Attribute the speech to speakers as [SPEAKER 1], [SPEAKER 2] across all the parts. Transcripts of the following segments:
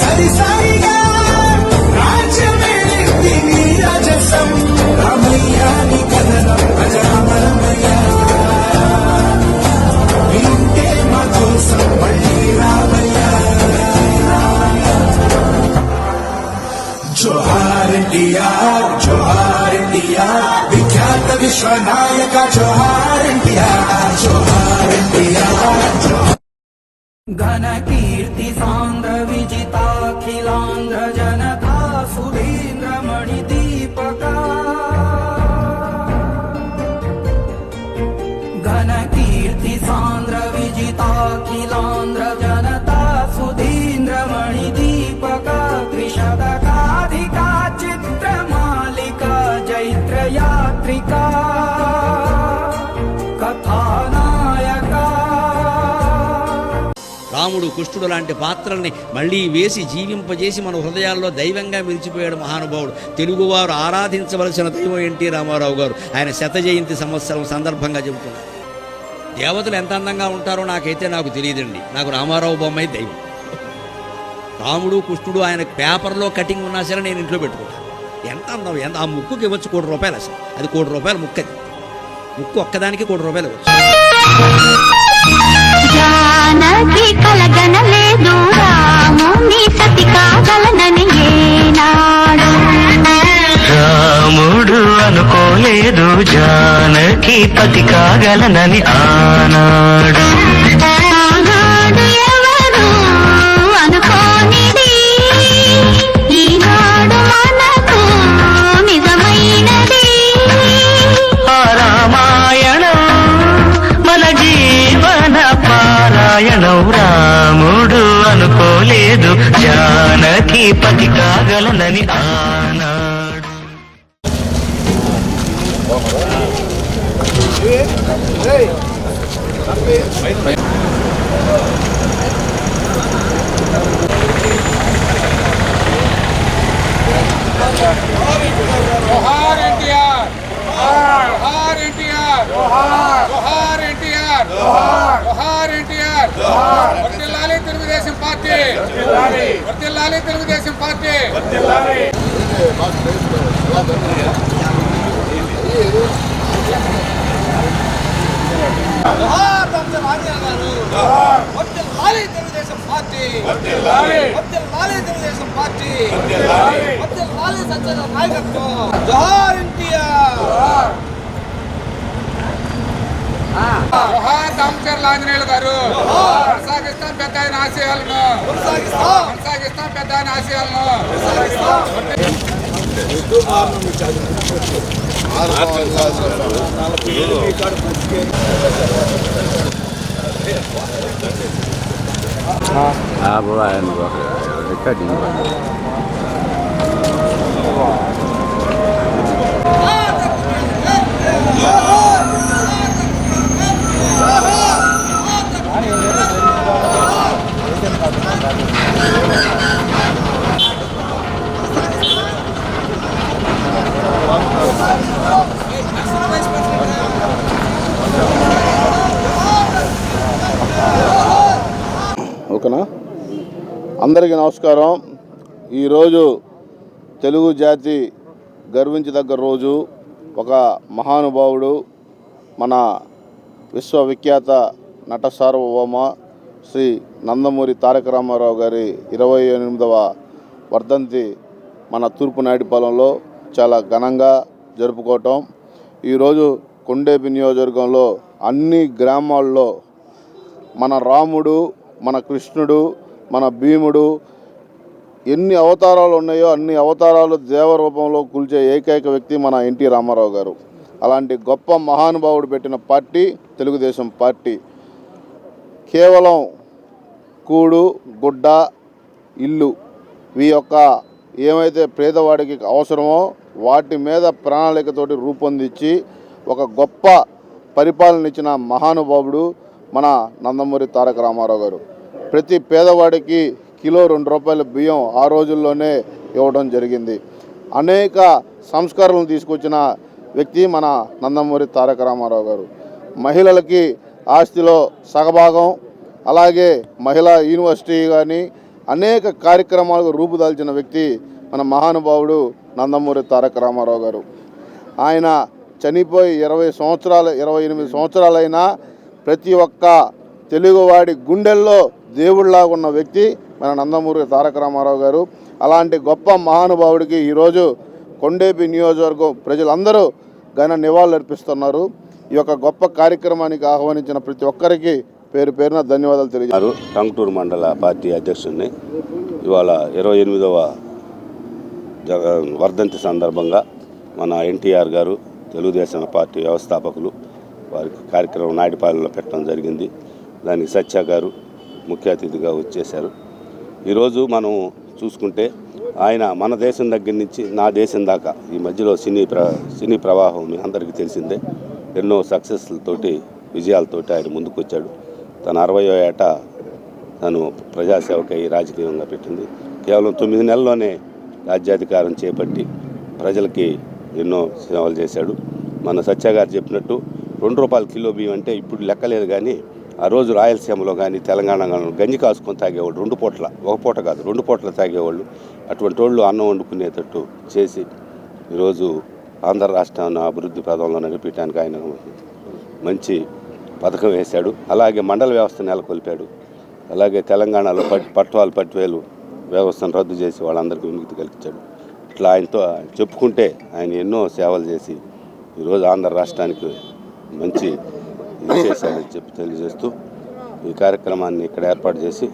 [SPEAKER 1] సరిసరిగా రాజ్యమేలింది నీ రాజసం రామయ్య నీ కథనం అజరామరమయ్య వింటే మా కోసం మళ్ళీ రామయ్య జోహార్ ఎన్టీఆర్ జోహార్ ఎన్టీఆర్ విఖ్యాత విశ్వనాయక జోహార్ ఎన్టీఆర్ జోహార్ ఎన్టీఆర్
[SPEAKER 2] ఘన కీర్తి సాంద్ర విజితాఖిలాంధ్ర జనతా సుధీంద్ర మణి దీపకా ఘన కీర్తి సాంద్ర విజితాఖిలాంధ్ర జనతా సుధీంద్ర మణి దీపకా త్రిశతకాధికా చిత్రమాలికా జైత్ర యాత్రికా కథానాయకా.
[SPEAKER 3] రాముడు కృష్ణుడు లాంటి పాత్రల్ని మళ్ళీ వేసి జీవింపజేసి మన హృదయాల్లో దైవంగా మిలిచిపోయాడు మహానుభావుడు. తెలుగువారు ఆరాధించవలసిన దైవం ఎన్టీ రామారావు గారు. ఆయన శత జయంతి సంవత్సరం సందర్భంగా చెబుతున్నారు. దేవతలు ఎంత అందంగా ఉంటారో నాకు తెలియదండి. నాకు రామారావు బొమ్మే దైవం. రాముడు కృష్ణుడు ఆయన పేపర్లో కటింగ్ ఉన్నా సరే నేను ఇంట్లో పెట్టుకుంటాను. ఎంత అందం, ఎంత ఆ ముక్కుకి ఇవ్వచ్చు ₹1,00,000. అసలు అది ₹1,00,000 ముక్కు. అది ముక్కు ఒక్కదానికి ₹1,00,000 ఇవ్వచ్చు.
[SPEAKER 4] జానకి కలగనలేదు రాముని సతి కాగలనని ఏనాడు
[SPEAKER 5] రాముడు అనుకోలేదు జానకి పతి కాగలనని ఆనాడు.
[SPEAKER 4] ఆనాడు ఎవరు అనుకోనిది ఈనాడు మనకు నిజమైనది.
[SPEAKER 5] ఆ రామాయణం మన జీవన పారాయణం. రాముడు అనుకోలేదు జానకి పతి కాగలనని ఆనాడు.
[SPEAKER 6] జోహార్ ఎన్టీఆర్ జోహార్ ఎన్టీఆర్ జోహార్ ఎన్టీఆర్ జోహార్ ఎన్టీఆర్. వర్ధిల్లాలి తెలుగుదేశం పార్టీ, వర్ధిల్లాలి తెలుగుదేశం పార్టీ. జోహార్ డాక్టర్ రాజా గారు. వర్ధిల్లాలి తెలుగుదేశం పార్టీ, వర్ధిల్లాలి తెలుగుదేశం పార్టీ, వర్ధిల్లాలి సజ్జల నాయకత్వం. జోహార్ ఎన్టీఆర్. జోహార్ దామచర్ల ఆంజనేయులు గారు. కొనసాగిస్తాం పెద్ద ఆయన ఆశయాలను, కొనసాగిస్తాం పెద్ద ఆయన ఆశయాలను.
[SPEAKER 7] ఓకేనా? అందరికీ నమస్కారం. ఈరోజు తెలుగు జాతి గర్వించదగ్గ రోజు. ఒక మహానుభావుడు, మన విశ్వవిఖ్యాత నట సార్వభౌమ శ్రీ నందమూరి తారక రామారావు గారి 28వ వర్ధంతి మన తూర్పు నాయుడుపాలెంలో చాలా ఘనంగా జరుపుకోవటం. ఈరోజు కొండేపి నియోజకవర్గంలో అన్ని గ్రామాల్లో మన రాముడు, మన కృష్ణుడు, మన భీముడు ఎన్ని అవతారాలు ఉన్నాయో అన్ని అవతారాలు దేవరూపంలో కూల్చే ఏకైక వ్యక్తి మన ఎన్టీ రామారావు గారు. అలాంటి గొప్ప మహానుభావుడు పెట్టిన పార్టీ తెలుగుదేశం పార్టీ. కేవలం కూడు, గుడ్డ, ఇల్లు ఈ యొక్క ఏమైతే పేదవాడికి అవసరమో వాటి మీద ప్రణాళికతోటి రూపొందించి ఒక గొప్ప పరిపాలన ఇచ్చిన మహానుభావుడు మన నందమూరి తారక రామారావు గారు. ప్రతి పేదవాడికి కిలో ₹2 బియ్యం ఆ రోజుల్లోనే ఇవ్వడం జరిగింది. అనేక సంస్కరణలు తీసుకొచ్చిన వ్యక్తి మన నందమూరి తారక రామారావు గారు. మహిళలకి ఆస్తిలో సగభాగం, అలాగే మహిళా యూనివర్సిటీ కానీ, అనేక కార్యక్రమాలకు రూపుదాల్చిన వ్యక్తి మన మహానుభావుడు నందమూరి తారక రామారావు గారు. ఆయన చనిపోయి 28 సంవత్సరాలైనా ప్రతి ఒక్క తెలుగువాడి గుండెల్లో దేవుళ్లాగా ఉన్న వ్యక్తి మన నందమూరి తారక రామారావు గారు. అలాంటి గొప్ప మహానుభావుడికి ఈరోజు కొండేపి నియోజకవర్గం ప్రజలందరూ ఘన నివాళులర్పిస్తున్నారు. ఈ యొక్క గొప్ప కార్యక్రమానికి ఆహ్వానించిన ప్రతి ఒక్కరికి పేరు పేరున ధన్యవాదాలు తెలియజేస్తారు.
[SPEAKER 8] టంగుటూరు మండల పార్టీ అధ్యక్షుడిని. ఇవాళ 28వ వర్ధంతి సందర్భంగా మన ఎన్టీఆర్ గారు, తెలుగుదేశం పార్టీ వ్యవస్థాపకులు వారి కార్యక్రమం నాయుడుపాలెంలో పెట్టడం జరిగింది. దానికి సత్య గారు ముఖ్య అతిథిగా వచ్చేశారు. ఈరోజు మనం చూసుకుంటే ఆయన మన దేశం దగ్గర నుంచి నా దేశం దాకా ఈ మధ్యలో సినీ ప్రవాహం మీ అందరికీ తెలిసిందే. ఎన్నో సక్సెస్లతోటి విజయాలతోటి ఆయన ముందుకు వచ్చాడు. తన 60వ ఏట తను ప్రజాసేవకై రాజకీయంగా పెట్టింది. కేవలం 9 నెలల్లోనే రాజ్యాధికారం చేపట్టి ప్రజలకి ఎన్నో సేవలు చేశాడు. మన సత్య గారు చెప్పినట్టు ₹2 కిలో బియ్యం అంటే ఇప్పుడు లెక్కలేదు, కానీ ఆ రోజు రాయలసీమలో కానీ తెలంగాణలో గంజి కాసుకొని తాగేవాళ్ళు 2 పూటల, ఒక పూట కాదు 2 పూటలు తాగేవాళ్ళు. అటువంటి వాళ్ళు అన్నం వండుకునేటట్టు చేసి ఈరోజు ఆంధ్ర రాష్ట్రాన్ని అభివృద్ధి పదంలో నడిపించడానికి ఆయన మంచి పథకం వేశాడు. అలాగే మండల వ్యవస్థ నెలకొల్పాడు. అలాగే తెలంగాణలో పట్వేలు వ్యవస్థను రద్దు చేసి వాళ్ళందరికీ విముక్తి కలిగించాడు. ఇట్లా ఆయనతో చెప్పుకుంటే ఆయన ఎన్నో సేవలు చేసి ఈరోజు ఆంధ్ర రాష్ట్రానికి మంచి ఇది చేశాడని చెప్పి తెలియజేస్తూ ఈ కార్యక్రమాన్ని ఇక్కడ ఏర్పాటు చేసి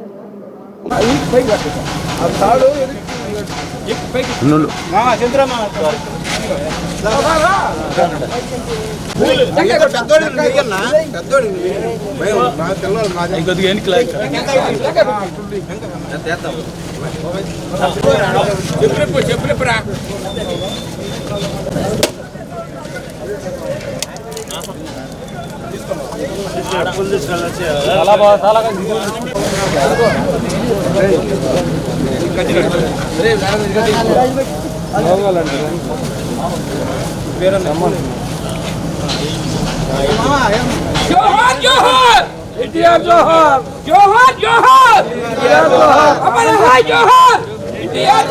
[SPEAKER 6] చెప్పురా జోహార్ జోహార్ ఎన్టీఆర్ జోహార్ జోహార్ జోహార్ ఎన్టీఆర్ జోహార్ అమర్ హై జోహార్ ఎన్టీఆర్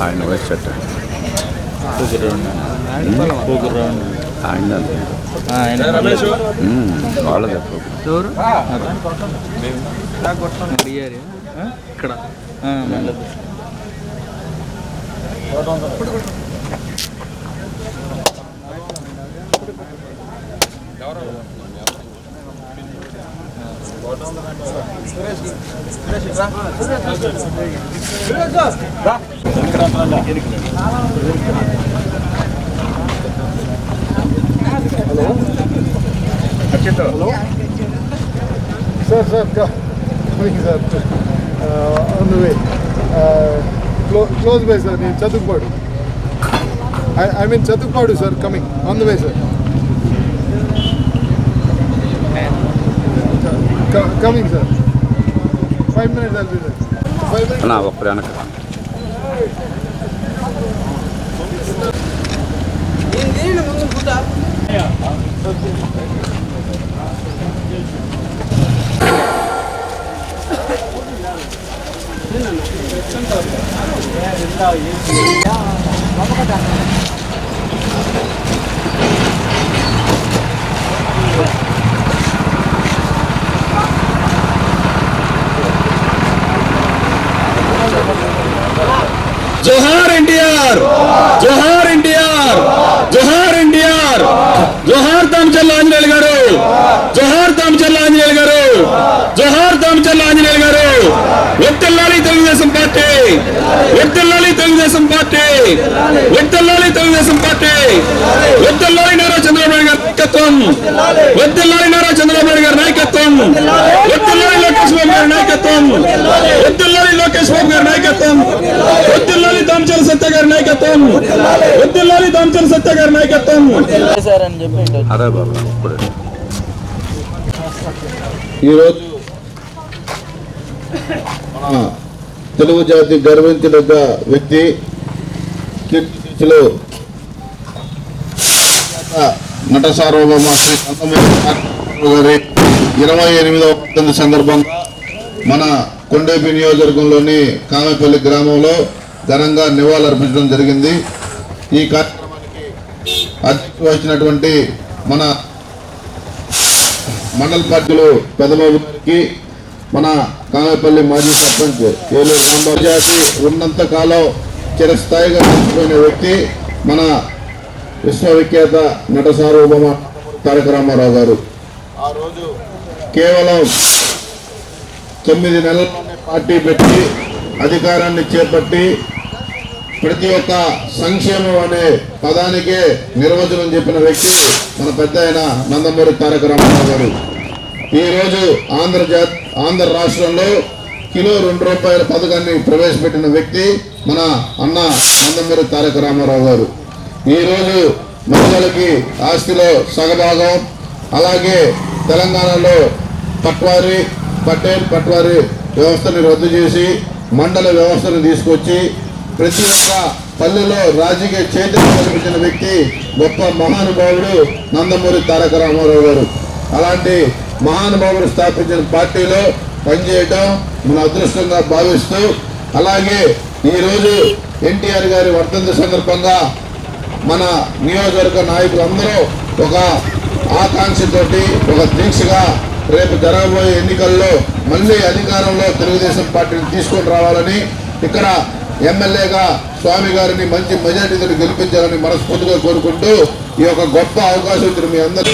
[SPEAKER 9] ఆయన వయసు చెట్టు వాళ్ళది ఇక్కడ
[SPEAKER 7] Hello? Sir, coming, sir. On the way. Close by, sir. In Chatukpadu. I'm in Chatukpadu, sir. Coming. On the way, sir. Coming, sir. 5 minutes I'll be there. 5 minutes.
[SPEAKER 9] నా ఒక్కడే అనక
[SPEAKER 10] జోహార్ ఎన్టీఆర్, జోహార్ ఎన్టీఆర్, జోహార్ ఎన్టీఆర్, జోహార్ దామచర్ల ఆంజనేయులు గారు, జోహార్ దామచర్ల ఆంజనేయులు గారు, జోహార్ దామచర్ల ఆంజనేయులు గారు. వర్ధిల్లాలి తెలుగుదేశం పార్టీ, వర్ధిల్లాలి తెలుగుదేశం పార్టీ, వర్ధిల్లాలి తెలుగుదేశం పార్టీ, వర్ధిల్లాలి నారా చంద్రబాబు నాయుడు గారి నాయకత్వం, వర్ధిల్లాలి నారా చంద్రబాబు నాయుడు గారి నాయకత్వం, వర్ధిల్లాలి లోకేష్ బాబు గారి నాయకత్వం, వర్ధిల్లాలి లోకేష్ బాబు గారి నాయకత్వం, వర్ధిల్లాలి దామచర్ల సత్య గారి నాయకత్వం, వర్ధిల్లాలి దామచర్ల సత్య గారి నాయకత్వం.
[SPEAKER 9] అదే బాబు ఇప్పుడు
[SPEAKER 7] ఈరోజు మన తెలుగు జాతి గర్వించదగ్గ వ్యక్తి కీర్తిశేషులు నట సార్వభౌమ శ్రీ నందమూరి గారి 28వ వర్ధంతి సందర్భంగా మన కొండేపి నియోజకవర్గంలోని కామెపల్లి గ్రామంలో ఘనంగా నివాళులర్పించడం జరిగింది. ఈ కార్యక్రమానికి అధ్యక్షత వహించినటువంటి మన మండల పార్టీలు పెదబాబు గారికి, మన కామెపల్లి మాజీ సర్పంచ్ ఏలూరు రాంబాబు జాతి ఉన్నంత కాలం చిరస్థాయిగా నిలిచిపోయిన వ్యక్తి మన విశ్వవిఖ్యాత నట సార్వభౌమ తారక రామారావు గారు. ఆ రోజు కేవలం 9 నెలల్లోనే పార్టీ పెట్టి అధికారాన్ని చేపట్టి ప్రతి ఒక్క సంక్షేమం అనే పదానికే నిర్వచనం చెప్పిన వ్యక్తి మన పెద్ద ఆయన నందమూరి తారక రామారావు గారు. ఈరోజు ఆంధ్ర రాష్ట్రంలో కిలో ₹2 పథకాన్ని ప్రవేశపెట్టిన వ్యక్తి మన అన్న నందమూరి తారక రామారావు గారు. ఈరోజు మహిళలకి ఆస్తిలో సగభాగం, అలాగే తెలంగాణలో పట్వారీ వ్యవస్థని రద్దు చేసి మండల వ్యవస్థను తీసుకొచ్చి ప్రతి ఒక్క పల్లెలో రాజకీయ చైతన్యం కల్పించిన వ్యక్తి గొప్ప మహానుభావుడు నందమూరి తారక రామారావు గారు. అలాంటి మహానుభావుడు స్థాపించిన పార్టీలో పనిచేయటం మన అదృష్టంగా భావిస్తూ, అలాగే ఈరోజు ఎన్టీఆర్ గారి వర్ధంతి సందర్భంగా మన నియోజకవర్గ నాయకులందరూ ఒక ఆకాంక్షతోటి, ఒక దీక్షగా రేపు జరగబోయే ఎన్నికల్లో మళ్ళీ అధికారంలో తెలుగుదేశం పార్టీని తీసుకొని రావాలని, ఇక్కడ ఎమ్మెల్యేగా స్వామి గారిని మంచి మెజార్టీతో గెలిపించాలని మనస్ఫూర్తిగా కోరుకుంటూ ఈ యొక్క గొప్ప అవకాశం ఇచ్చిన మీ అందరూ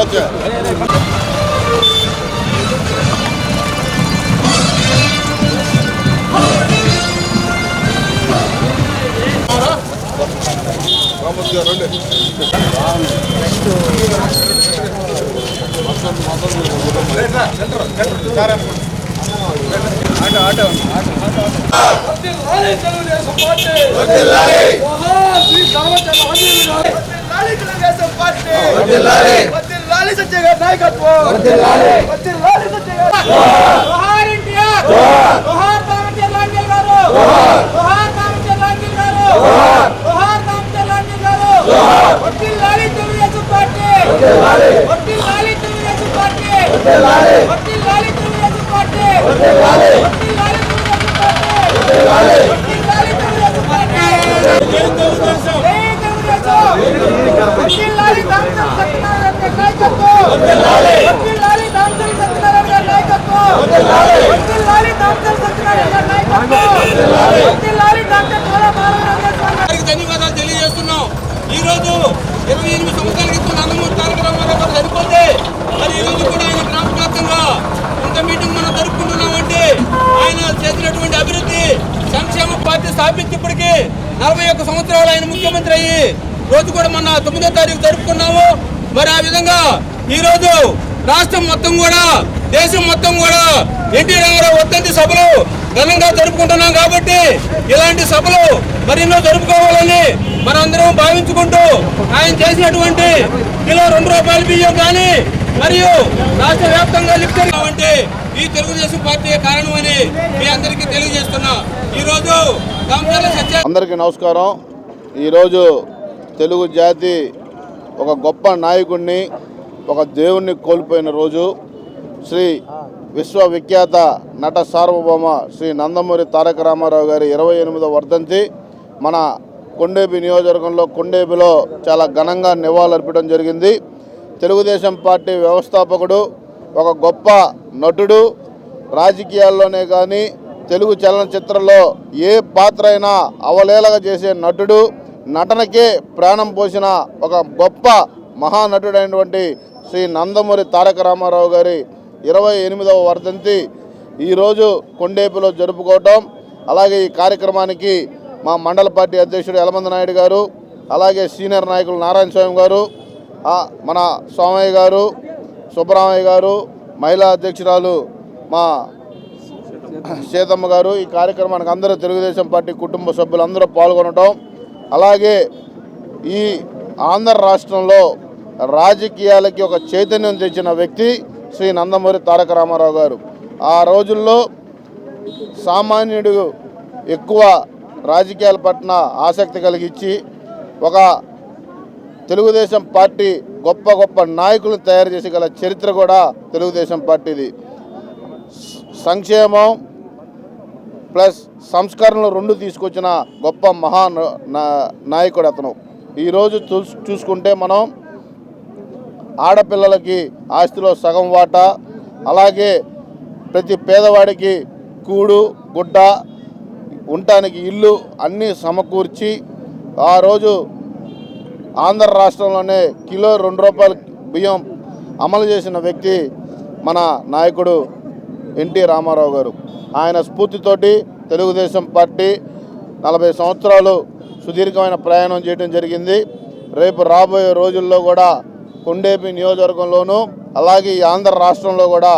[SPEAKER 7] ఓకే.
[SPEAKER 6] ధన్యవాదాలు తెలియజేస్తున్నాం. ఈ రోజు 28 సంవత్సరాల క్రితం నందమూరి తారక రామారావు గారు చనిపోతే మరి ఈ రోజు కూడా ఆయన జ్ఞాపకార్థంగా ఇంత మీటింగ్ మనం జరుపుకుంటున్నామంటే ఆయన చేసినటువంటి అభివృద్ధి సంక్షేమ పార్టీ స్థాపించి ఇప్పటికీ 41 సంవత్సరాలు ఆయన ముఖ్యమంత్రి అయ్యి రోజు కూడా మొన్న 9వ తారీఖు జరుపుకున్నాము. మరి ఆ విధంగా ఈ రోజు రాష్ట్రం మొత్తం కూడా, దేశం మొత్తం కూడా ఎన్టీ రామారావు వర్ధంతి సభలు ఘనంగా జరుపుకుంటున్నాం. కాబట్టి ఇలాంటి సభలు మరెన్నో జరుపుకోవాలని మనందరం భావించుకుంటూ ఆయన చేసినటువంటి కిలో ₹2 బియ్యం కానీ మరియు రాష్ట్ర వ్యాప్తంగా లిఫ్ట్ అంటే ఈ తెలుగుదేశం పార్టీ కారణమని మీ అందరికీ తెలియజేస్తున్నా. ఈరోజు
[SPEAKER 7] అందరికీ నమస్కారం. ఈరోజు తెలుగు జాతి ఒక గొప్ప నాయకుడిని, ఒక దేవుణ్ణి కోల్పోయిన రోజు. శ్రీ విశ్వవిఖ్యాత నట సార్వభౌమ శ్రీ నందమూరి తారక రామారావు గారి 28వ వర్ధంతి. మన కొండేపి నియోజకవర్గంలో కొండేపిలో చాలా ఘనంగా నివాళులర్పడం జరిగింది. తెలుగుదేశం పార్టీ వ్యవస్థాపకుడు, ఒక గొప్ప నటుడు, రాజకీయాల్లోనే కానీ తెలుగు చలనచిత్రంలో ఏ పాత్ర అయినా అవలేలగా చేసే నటుడు, నటనకే ప్రాణం పోసిన ఒక గొప్ప మహానటుడైనటువంటి శ్రీ నందమూరి తారక రామారావు గారి 28వ వర్ధంతి ఈరోజు కొండేపిలో జరుపుకోవటం. అలాగే ఈ కార్యక్రమానికి మా మండల పార్టీ అధ్యక్షుడు యలమంద నాయుడు గారు, అలాగే సీనియర్ నాయకులు నారాయణ స్వామి గారు, మన సోమయ్య గారు, సుబ్బరామయ్య గారు, మహిళా అధ్యక్షురాలు మా సీతమ్మ గారు, ఈ కార్యక్రమానికి అందరూ తెలుగుదేశం పార్టీ కుటుంబ సభ్యులందరూ పాల్గొనడం. అలాగే ఈ ఆంధ్ర రాష్ట్రంలో రాజకీయాలకి ఒక చైతన్యం తెచ్చిన వ్యక్తి శ్రీ నందమూరి తారక రామారావు గారు. ఆ రోజుల్లో సామాన్యుడు ఎక్కువ రాజకీయాల పట్ల ఆసక్తి కలిగించి ఒక తెలుగుదేశం పార్టీ గొప్ప గొప్ప నాయకులను తయారు చేసి గల చరిత్ర కూడా తెలుగుదేశం పార్టీది. సంక్షేమం ప్లస్ సంస్కరణలు రెండు తీసుకొచ్చిన గొప్ప నాయకుడు అతను. ఈరోజు చూసుకుంటే మనం ఆడపిల్లలకి ఆస్తిలో సగం వాటా, అలాగే ప్రతి పేదవాడికి కూడు గుడ్డ, ఉండటానికి ఇల్లు అన్నీ సమకూర్చి ఆ రోజు ఆంధ్ర రాష్ట్రంలోనే కిలో 2 రూపాయల బియ్యం అమలు చేసిన వ్యక్తి మన నాయకుడు ఎన్టీ రామారావు గారు. ఆయన స్ఫూర్తితోటి తెలుగుదేశం పార్టీ 40 సంవత్సరాలు సుదీర్ఘమైన ప్రయాణం చేయడం జరిగింది. రేపు రాబోయే రోజుల్లో కూడా కొండేపి నియోజకవర్గంలోనూ అలాగే ఈ ఆంధ్ర రాష్ట్రంలో కూడా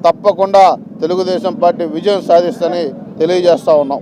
[SPEAKER 7] తప్పకుండా తెలుగుదేశం పార్టీ విజయం సాధిస్తని తెలియజేస్తా ఉన్నాం.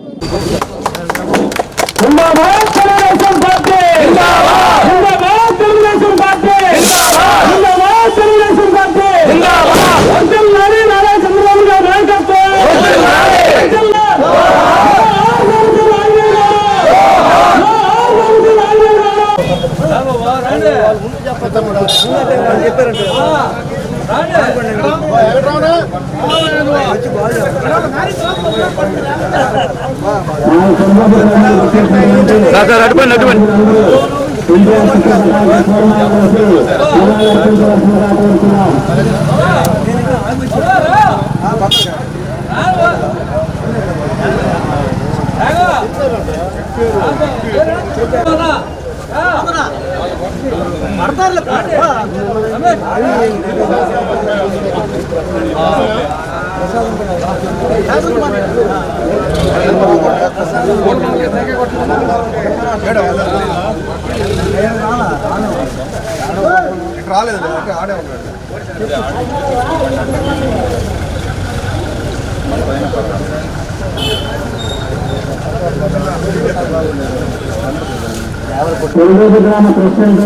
[SPEAKER 11] తెలుగు గ్రామ ప్రెసిడెంట్,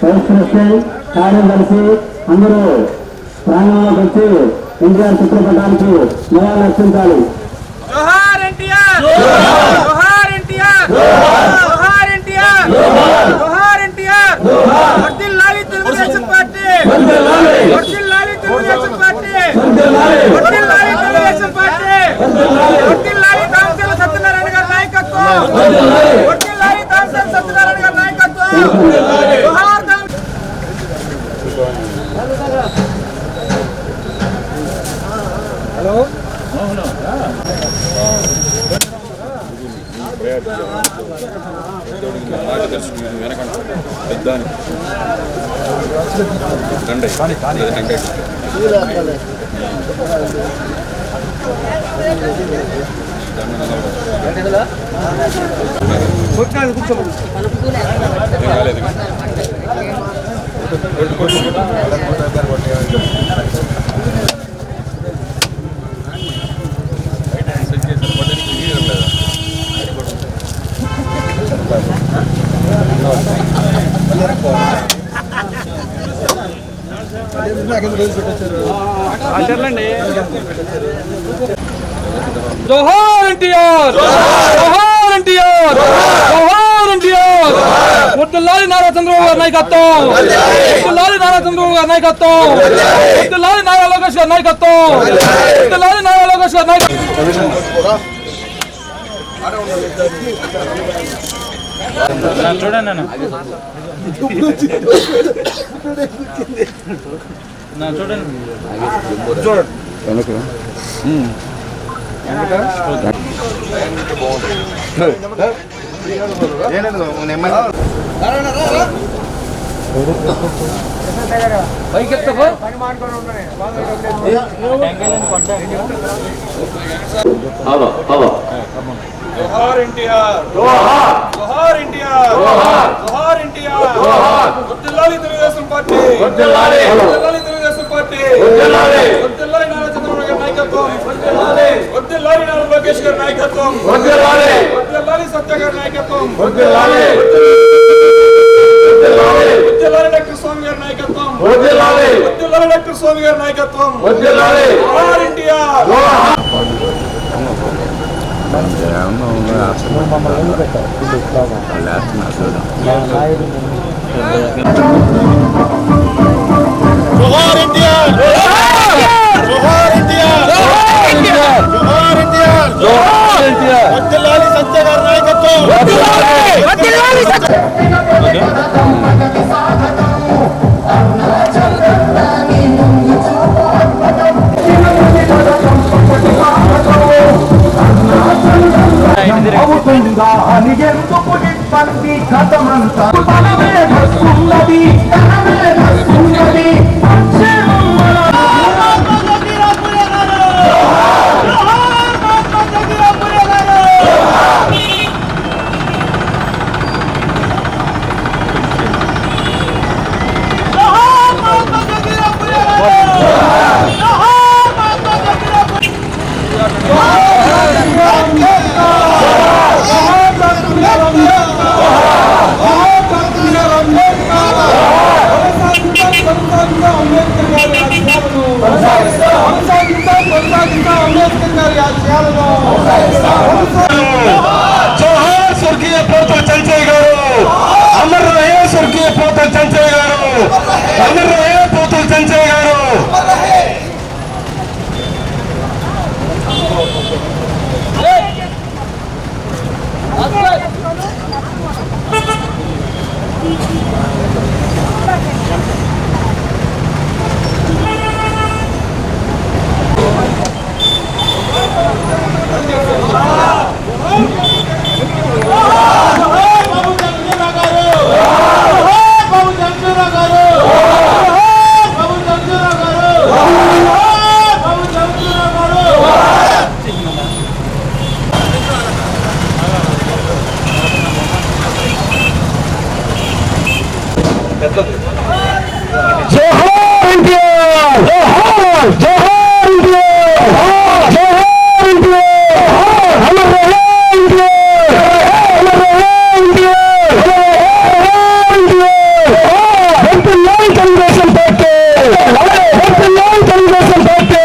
[SPEAKER 11] వైస్ ప్రెసిడెంట్, కార్యదర్శి అందరూ ప్రాంగణంలోకి వచ్చి ఎన్టీఆర్ చిత్రపటానికి నివాళులు అర్పించాలి.
[SPEAKER 6] జోహార్ ఎన్టీఆర్, జోహార్ ఎన్టీఆర్, జోహార్ ఎన్టీఆర్, జోహార్ ఎన్టీఆర్. వర్ధిల్లాలి తెలుగుదేశం పార్టీ, వర్ధిల్లాలి తెలుగుదేశం పార్టీ, వర్ధిల్లాలి తెలుగుదేశం పార్టీ, వర్ధిల్లాలి తాంసీల సత్యనారాయణ గారి నాయకత్వం, వర్ధిల్లాలి తాంసీల సత్యనారాయణ గారి నాయకత్వం. జోహార్
[SPEAKER 10] జోహార్ ఎన్టీఆర్, జోహార్ ఎన్టీఆర్, జోహార్ ఎన్టీఆర్. వర్ధిల్లాలి నారా చంద్రబాబు గారి నాయకత్వం, వర్ధిల్లాలి నారా చంద్రబాబు గారి నాయకత్వం, వర్ధిల్లాలి నారా లోకేష్ గారి నాయకత్వం, వర్ధిల్లాలి నారా లోకేష్ గారి నాయకత్వం.
[SPEAKER 9] చూడండి అన్న చూడండి
[SPEAKER 6] జోహార్ ఎన్టీఆర్ జోహార్ జోహార్ ఎన్టీఆర్ జోహార్ జోహార్ ఎన్టీఆర్ జోహార్ వర్ధిల్లాలి తెలుగుదేశం పార్టీ వర్ధిల్లాలి వర్ధిల్లాలి తెలుగుదేశం పార్టీ వర్ధిల్లాలి వర్ధిల్లాలి నారా చంద్రబాబు గారి నాయకత్వం వర్ధిల్లాలి వర్ధిల్లాలి నారా లోకేష్ గారి నాయకత్వం వర్ధిల్లాలి వర్ధిల్లాలి సత్య గారి నాయకత్వం వర్ధిల్లాలి వర్ధిల్లాలి వర్ధిల్లాలి డాక్టర్ స్వామి గారి నాయకత్వం వర్ధిల్లాలి వర్ధిల్లాలి డాక్టర్ స్వామి గారి నాయకత్వం వర్ధిల్లాలి జోహార్ ఎన్టీఆర్ జోహార్ జోహార్ ఎన్టీఆర్ జోహార్ ఎన్టీఆర్ జోహార్ ఎన్టీఆర్ జోహార్ ఎన్టీఆర్ వర్ధిల్లాలి సత్య గారి నాయకత్వం వర్ధిల్లాలి వర్ధిల్లాలి
[SPEAKER 2] ఎందుకు నింపంది కథమంతా మనమే వస్తున్నది
[SPEAKER 10] జోహార్ స్వర్గీయ పోతల చంచయ్య గారు, అమర్ రహే స్వర్గీయ పోతల చంచయ్య గారు, అమర్ రహే పోతల చంచయ్య గారు. జోహార్ ఎన్టీఆర్ జోహార్ జోహార్ ఎన్టీఆర్ జోహార్ ఎన్టీఆర్ అమర్ రహే ఎన్టీఆర్ అమర్ రహే ఎన్టీఆర్ జోహార్ ఎన్టీఆర్ వర్ధిల్లాలి తెలుగుదేశం పార్టీ వర్ధిల్లాలి తెలుగుదేశం పార్టీ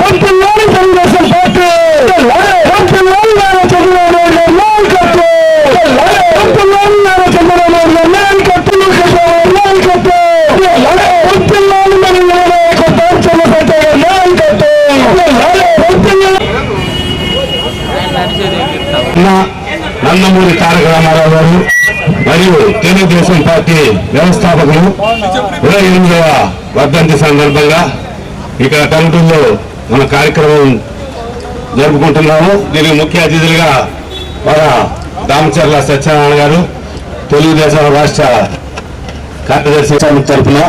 [SPEAKER 10] వర్ధిల్లాలి తెలుగుదేశం పార్టీ వర్ధిల్లాలి నారా చంద్రబాబు నాయుడు నాయకత్వం వర్ధిల్లాలి నారా చంద్రబాబు నాయుడు నాయకత్వం నందమూరి తారక రామారావు గారు మరియు తెలుగుదేశం పార్టీ వ్యవస్థాపకులు 28వ వర్ధంతి సందర్భంగా ఇక్కడ కమిటీలో మన కార్యక్రమం జరుపుకుంటున్నాము. దీనికి ముఖ్య అతిథులుగా మన దామచర్ల సత్యనారాయణ గారు, తెలుగుదేశం రాష్ట్ర కార్యదర్శి తరఫున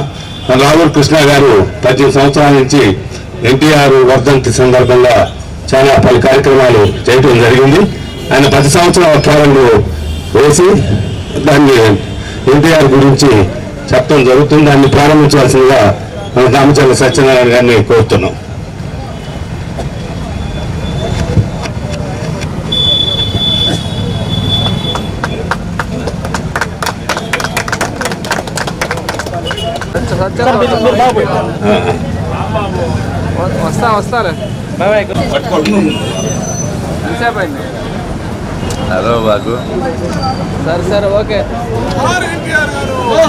[SPEAKER 10] రావుల్ కృష్ణ గారు 18 సంవత్సరాల నుంచి ఎన్టీఆర్ వర్ధంతి సందర్భంగా చాలా పలు కార్యక్రమాలు చేయడం జరిగింది. ఆయన 10 సంవత్సరాల కాలంలో వేసి దాన్ని ఎన్టీఆర్ గురించి చెప్పడం జరుగుతుంది. దాన్ని ప్రారంభించవలసిందిగా మన దామచర్ల సత్యనారాయణ గారిని కోరుతున్నాం.
[SPEAKER 9] వస్తాలే హలో బాగు సరే ఓకే.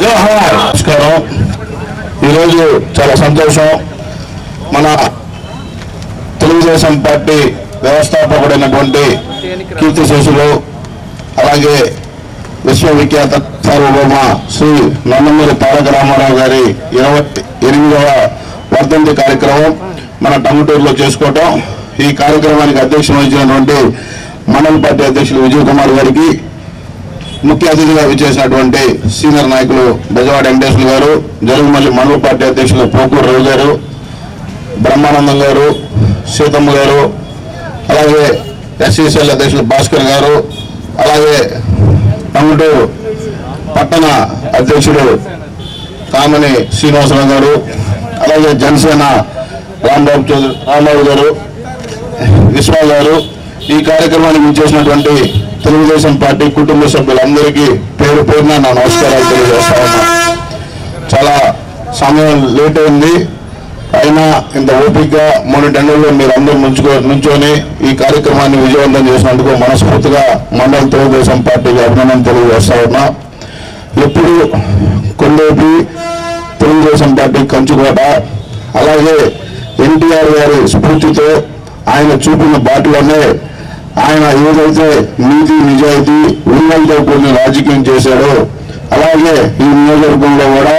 [SPEAKER 10] జోహార్. నమస్కారం. ఈరోజు చాలా సంతోషం. మన తెలుగుదేశం పార్టీ
[SPEAKER 7] వ్యవస్థాపకుడైనటువంటి కీర్తిశేషులు అలాగే విశ్వవిఖ్యాత సార్వభౌమ శ్రీ నందమూరి తారక రామారావు గారి 28వ వర్ధంతి కార్యక్రమం మన టంగుటూరులో చేసుకోవటం. ఈ కార్యక్రమానికి అధ్యక్షత వహించినటువంటి మండల పార్టీ అధ్యక్షులు విజయ్ కుమార్ గారికి, ముఖ్య అతిథిగా విచ్చేసినటువంటి సీనియర్ నాయకులు బెజవాడ వెంకటేశ్వర గారు, జరుగుమల్లి మండల పార్టీ అధ్యక్షులు పోకూరు రవి గారు, బ్రహ్మానందం గారు, సీతమ్మ గారు, అలాగే ఎస్సీసీఎల్ అధ్యక్షులు భాస్కర్ గారు, అలాగే టంగుటూరు పట్టణ అధ్యక్షుడు కామని శ్రీనివాసరావు గారు, అలాగే జనసేన రాంబాబు గారు, విశ్వా గారు, ఈ కార్యక్రమానికి విచ్చేసినటువంటి తెలుగుదేశం పార్టీ కుటుంబ సభ్యులందరికీ పేరు పేరున నా నమస్కారాలు తెలియజేస్తా ఉన్నా. చాలా సమయం లేట్ అయింది, అయినా ఇంత ఓపికగా 3 గంటల్లో మీరు అందరూ నుంచొని ఈ కార్యక్రమాన్ని విజయవంతం చేసినందుకు మనస్ఫూర్తిగా మండల తెలుగుదేశం పార్టీకి అభినందన తెలియజేస్తా ఉన్నా. ఎప్పుడు కొండేపి తెలుగుదేశం పార్టీ కంచుకోట, అలాగే ఎన్టీఆర్ గారి స్ఫూర్తితో ఆయన చూపిన బాటలోనే ఆయన ఏదైతే నీతి నిజాయితీ విలువలతో కూడిన రాజకీయం చేశాడో, అలాగే ఈ నియోజకవర్గంలో కూడా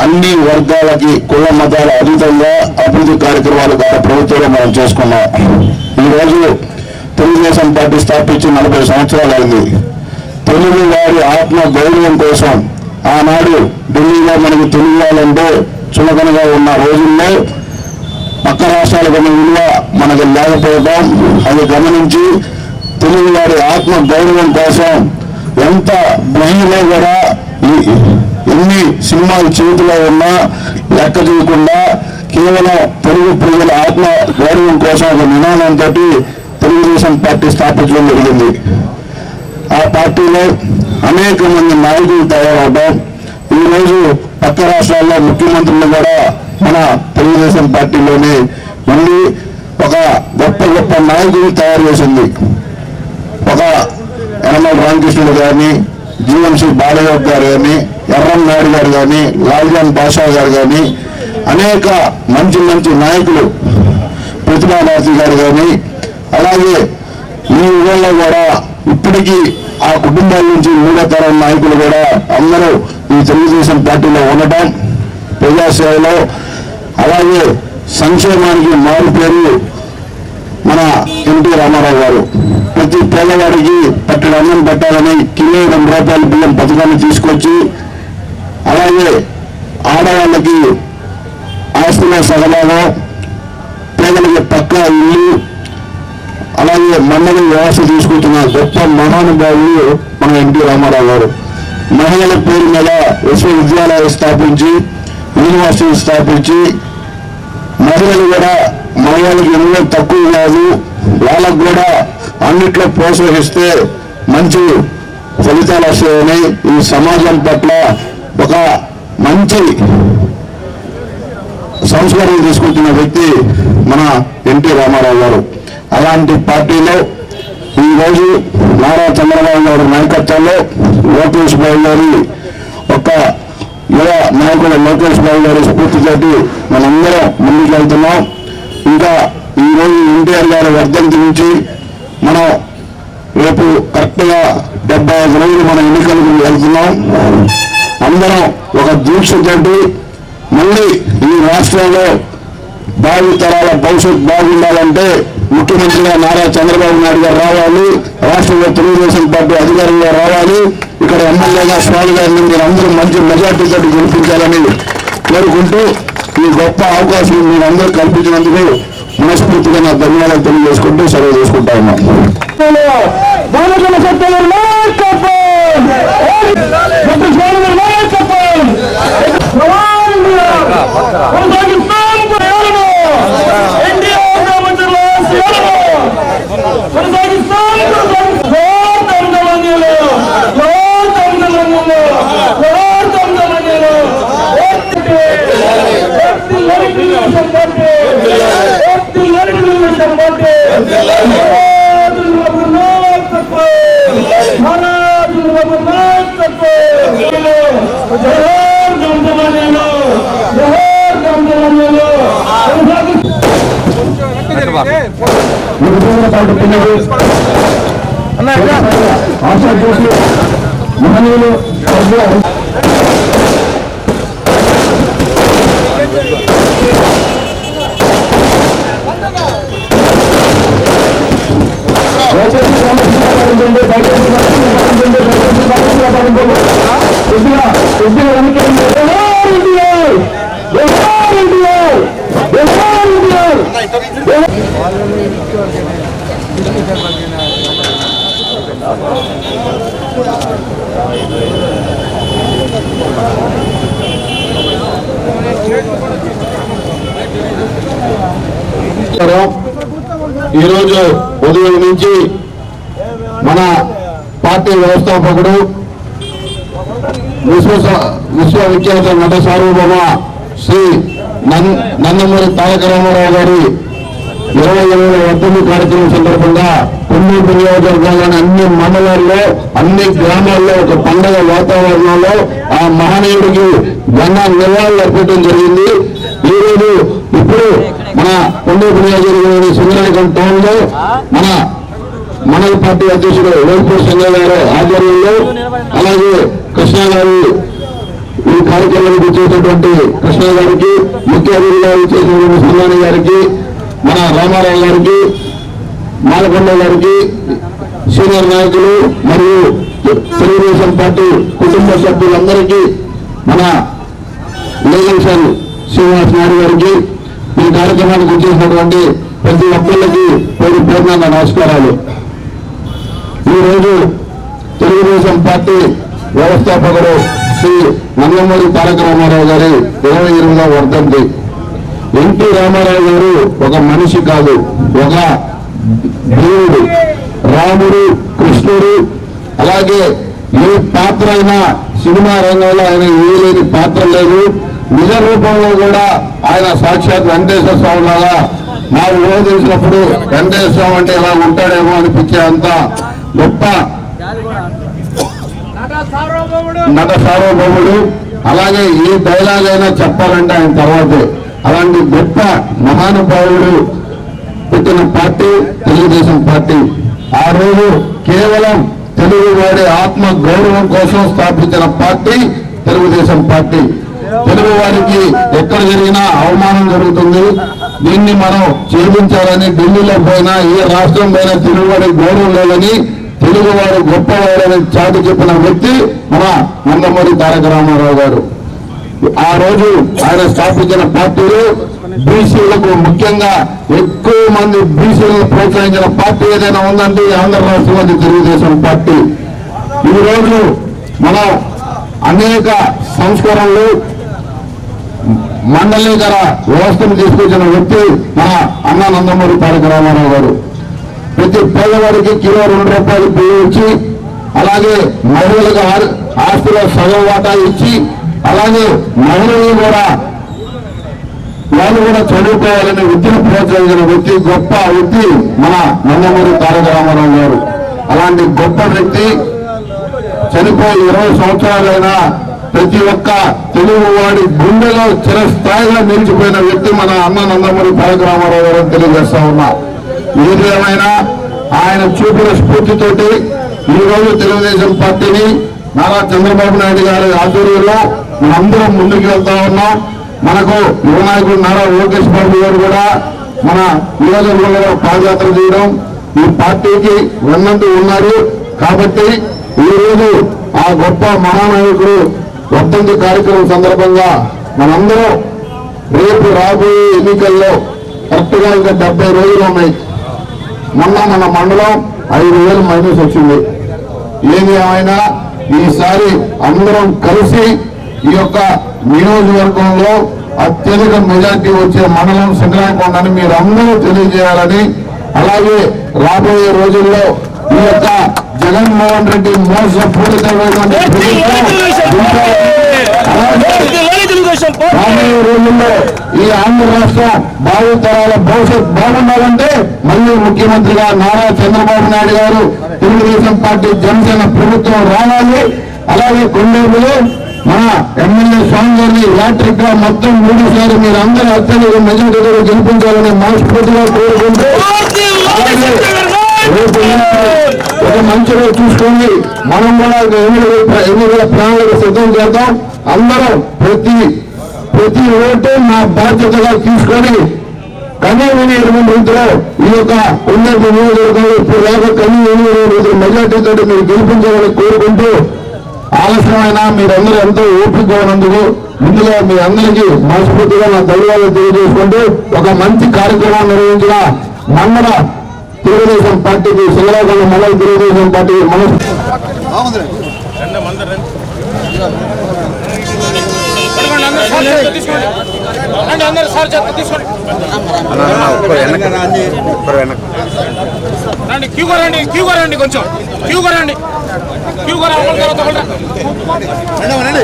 [SPEAKER 7] అన్ని వర్గాలకి కుల మతాల అతీతంగా అభివృద్ధి కార్యక్రమాలు గత ప్రభుత్వంలో మనం చేసుకున్నాం. ఈరోజు తెలుగుదేశం పార్టీ స్థాపించి 40 సంవత్సరాలు అయింది. తెలుగు వారి ఆత్మ గౌరవం కోసం ఆనాడు ఢిల్లీలో మనకి తెలుగు వాళ్ళంటే చులకనగా ఉన్న రోజుల్లో పక్క రాష్ట్రాలకు విలువ మనకు లేకపోవడం, అది గమనించి తెలుగు వారి ఆత్మ గౌరవం కోసం ఎంత బ్రహ్మలో కూడా ఎన్ని సినిమాలు చేతిలో ఉన్నా లెక్క చేయకుండా కేవలం తెలుగు ప్రజల ఆత్మ గౌరవం కోసం ఒక నినాదంతో తెలుగుదేశం పార్టీ స్థాపించడం జరిగింది. ఆ పార్టీలో అనేక మంది నాయకులు తయారవడం, ఈరోజు పక్క రాష్ట్రాల్లో ముఖ్యమంత్రులు కూడా మన తెలుగుదేశం పార్టీలోనే ఉండి ఒక గొప్ప గొప్ప నాయకులు తయారు చేసింది. ఒక యనమల రామకృష్ణుడు గారిని, జీవన్సీ బాలయ్య గారు కానీ, ఎర్రం నాయుడు గారు కానీ, లాల్జాన్ బాషా గారు కానీ, అనేక మంచి మంచి నాయకులు, ప్రతిభాభారతి గారు కానీ, అలాగే ఈ యుగంలో కూడా ఇప్పటికీ ఆ కుటుంబాల నుంచి 3వ తరం నాయకులు కూడా అందరూ ఈ తెలుగుదేశం పార్టీలో ఉండటం, ప్రజాసేవలో అలాగే సంక్షేమానికి మారు పేరు మన ఎన్టీ రామారావు గారు. ప్రతి పేదవాడికి పట్టెడు అన్నం పెట్టాలని కిలో 2 రూపాయల బియ్యం పథకాన్ని తీసుకొచ్చి, అలాగే ఆడవాళ్ళకి ఆస్తుల సగభాగం, పేదలకి పక్కా ఇల్లు, అలాగే మండలి వ్యవస్థ తీసుకుంటున్న గొప్ప మహానుభావులు మన ఎన్టీ రామారావు గారు. మహిళల పేరు మీద విశ్వవిద్యాలయాలు స్థాపించి, యూనివర్సిటీలు స్థాపించి, మహిళలు కూడా మహిళలకు ఎన్నో తక్కువ కాదు, వాళ్ళకు కూడా అన్నిట్లో ప్రోత్సహిస్తే మంచి ఫలితాలు వస్తాయని ఈ సమాజం పట్ల ఒక మంచి సంస్కారం తీసుకొచ్చిన వ్యక్తి మన ఎన్టీ రామారావు గారు. అలాంటి పార్టీలో ఈరోజు నారా చంద్రబాబు గారి నాయకత్వంలో లోకేష్ బాబు గారి ఒక యువ నాయకుడు లోకేష్ బాబు గారి స్ఫూర్తితోటి మనందరం ముందుకు వెళ్తున్నాం. ఇంకా ఈరోజు ఎన్టీఆర్ గారి వర్ధంతి నుంచి మనం రేపు కరెక్ట్గా 75 రోజులు మన ఎన్నికలకు వెళ్తున్నాం. అందరం ఒక దీక్షతోటి మళ్ళీ ఈ రాష్ట్రంలో భావి తరాల భవిష్యత్ బాగుండాలంటే ముఖ్యమంత్రిగా నారా చంద్రబాబు నాయుడు గారు రావాలి, రాష్ట్రంలో తెలుగుదేశం పార్టీ అధికారంలో రావాలి, ఇక్కడ ఎమ్మెల్యేగా స్వామి గారిని మీరు అందరూ మంచి మెజార్టీతో గెలిపించాలని కోరుకుంటూ ఈ గొప్ప అవకాశం మీరు అందరూ కల్పించినందుకు మనస్ఫూర్తిగా నా ధన్యవాదాలు తెలియజేసుకుంటూ సెలవు చేసుకుంటా ఉన్నాం.
[SPEAKER 2] జై
[SPEAKER 11] ఆశా చూసి మహనీయులు ఈరోజు ఉదయం నుంచి మన పార్టీ వ్యవస్థాపకుడు విశ్వవిఖ్యాత నట సార్వభౌమ శ్రీ నందమూరి తారక రామారావు గారి 20వ వర్ధంతి కార్యక్రమం సందర్భంగా కొన్ని నియోజకవర్గాల్లోని అన్ని మండలాల్లో అన్ని గ్రామాల్లో ఒక పండగ వాతావరణంలో ఆ మహనీయుడికి ఘన నివాళులు అర్పించడం జరిగింది. ఈరోజు ఇప్పుడు మన కొండూరు నియోజకవర్గంలోని సింగరాయకొండ టౌన్ లో మన మండల పార్టీ అధ్యక్షుడు వేల్పూర్ సంజయ్ గారు ఆధ్వర్యంలో అలాగే కృష్ణ గారు ఈ కార్యక్రమానికి వచ్చేటటువంటి కృష్ణ గారికి ముఖ్య అతిథిగా వచ్చేటువంటి సుందాని గారికి మన రామారావు గారికి మాలకొండ గారికి సీనియర్ నాయకులు మరియు తెలుగుదేశం పార్టీ కుటుంబ సభ్యులందరికీ మన లీగల్ సెల్ శ్రీనివాస్ నాయుడు గారికి ఈ కార్యక్రమానికి వచ్చేసినటువంటి ప్రతి ఒక్కరికి పేరు పేరున నమస్కారాలు. ఈరోజు తెలుగుదేశం పార్టీ వ్యవస్థాపకుడు శ్రీ నందమూరి తారక రామారావు గారి 28వ వర్ధంతి. ఎన్టీ రామారావు గారు ఒక మనిషి కాదు, ఒక దేవుడు. రాముడు, కృష్ణుడు, అలాగే ఏ పాత్ర అయినా సినిమా రంగంలో ఆయన వేయలేని పాత్ర లేదు. నిజ రూపంలో కూడా ఆయన సాక్షాత్ వెంకటేశ్వర స్వామి లాగా నాకు తెలిసినప్పుడు వెంకటేశ్వర స్వామి అంటే ఇలా ఉంటాడేమో అనిపించే అంత గొప్ప నట సార్వభౌముడు. అలాగే ఏ డైలాగ్ అయినా చెప్పాలంటే ఆయన తర్వాతే. అలాంటి గొప్ప మహానుభావుడు పెట్టిన పార్టీ తెలుగుదేశం పార్టీ. ఆ రోజు కేవలం తెలుగు వాడి ఆత్మ గౌరవం కోసం స్థాపించిన పార్టీ తెలుగుదేశం పార్టీ. తెలుగు వారికి ఎక్కడ జరిగినా అవమానం జరుగుతుంది. దీన్ని మనం ఛేదించాలని ఢిల్లీలో పోయినా ఏ రాష్ట్రం పైన తెలుగువాడి గౌరవం లేదని తెలుగువాడు గొప్పవాడని చాటి చెప్పిన వ్యక్తి మన నందమూరి తారక రామారావు గారు. ఆ రోజు ఆయన స్థాపించిన పార్టీలు బీసీలకు ముఖ్యంగా ఎక్కువ మంది బీసీలను ప్రోత్సహించిన పార్టీ ఏదైనా ఉందంటే ఆంధ్ర రాష్ట్రంలోని తెలుగుదేశం పార్టీ. ఈ రోజు మనం అనేక సంస్కరణలు మండలీకర వ్యవస్థను తీసుకొచ్చిన వ్యక్తి మన అన్న నందమూరి తారక రామారావు గారు. ప్రతి పేదవాడికి కిలో 2 రూపాయలు బియ్యం ఇచ్చి, అలాగే మహిళలకు ఆస్తిలో సగం వాటా ఇచ్చి, అలాగే మహిళలు కూడా వాళ్ళు కూడా చదువుకోవాలని విద్యను ప్రోత్సహించిన వ్యక్తి, గొప్ప వ్యక్తి మన నందమూరి తారక రామారావు గారు. అలాంటి గొప్ప వ్యక్తి చనిపోయి 20 సంవత్సరాలైనా ప్రతి ఒక్క తెలుగు వాడి గుండెలో చిరస్థాయిగా నిలిచిపోయిన వ్యక్తి మన అన్న నందమూరి తారక రామారావు గారు తెలియజేస్తా ఉన్నా. ఏది ఏమైనా ఆయన చూపిన స్ఫూర్తితోటి ఈ రోజు తెలుగుదేశం పార్టీని నారా చంద్రబాబు నాయుడు గారి ఆధ్వర్యంలో మనందరం ముందుకు వెళ్తా ఉన్నాం. మనకు యువ నాయకుడు నారా లోకేష్ బాబు గారు కూడా మన నియోజకవర్గంలో పాదయాత్ర చేయడం ఈ పార్టీకి వెన్నంటూ ఉన్నారు. కాబట్టి ఈ రోజు ఆ గొప్ప మహానాయకుడు వర్ధంతి కార్యక్రమం సందర్భంగా మనందరం రేపు రాబోయే ఎన్నికల్లో కరెక్ట్గా ఇంకా 70 రోజులు ఉన్నాయి. మొన్న మన మండలం 5,000 మైనస్ వచ్చింది. ఏది ఏమైనా ఈసారి అందరం కలిసి ఈ యొక్క నియోజకవర్గంలో అత్యధిక మెజార్టీ వచ్చే మండలం సింగరాయకొండని మీరు అందరూ తెలియజేయాలని, అలాగే రాబోయే రోజుల్లో ఈ యొక్క జగన్మోహన్ రెడ్డి మోసపూరితమైనటువంటి రాబోయే రోజుల్లో ఈ ఆంధ్ర రాష్ట్ర భావితరాల భవిష్యత్ బాగుండాలంటే మళ్ళీ ముఖ్యమంత్రిగా నారా చంద్రబాబు నాయుడు గారు తెలుగుదేశం పార్టీ జనసేన ప్రభుత్వం రావాలి. అలాగే కొండూరులో మన ఎమ్మెల్యే స్వామి గారిని ఎలక్ట్రిక్ గా మొత్తం 3 సార్లు మీరు అందరూ అత్యధిక మెజారిటీలో గెలిపించాలని మనస్ఫూర్తిగా కోరుకుంటూ అలాగే రేపు ఒక మంచి రోజు చూసుకొని మనం కూడా ఎన్నికల ప్రణాళిక సిద్ధం చేద్దాం. అందరం ప్రతి ఓటు మా బాధ్యతగా తీసుకొని కనీవిని 20 రీతిలో ఈ యొక్క ఉన్నత నియోజకవర్గంలో ఇప్పుడు దాకా కనీవిని 20 రీతులు మెజార్టీతో మీరు గెలిపించాలని కోరుకుంటూ ఆలస్యమైన మీరందరూ ఎంతో ఓపికగా ఉన్నందుకు ముందుగా మీ అందరికీ మనస్ఫూర్తిగా నా ధన్యవాదాలు తెలియజేసుకుంటూ ఒక మంచి కార్యక్రమాన్ని నిర్వహించిన మండల తెలుగుదేశం పార్టీకి శ్రీరాగండ మండల తెలుగుదేశం పార్టీకి
[SPEAKER 6] రండి కొంచెం క్యూగా రండి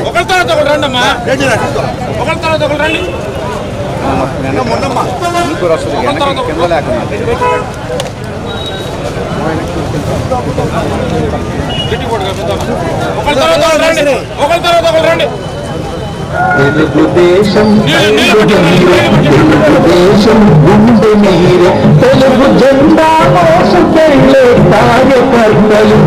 [SPEAKER 6] ఒకరి తర్వాత ఒకరు రండి అమ్మా ఒకరి తర్వాత ఒకరు రండి ఒకరి తర్వాత ఒకరు రండి
[SPEAKER 2] తెలుగుదేశం గుండె నీరు తెలుగు జెండా మోసుకెళ్ళే కార్యకర్తలు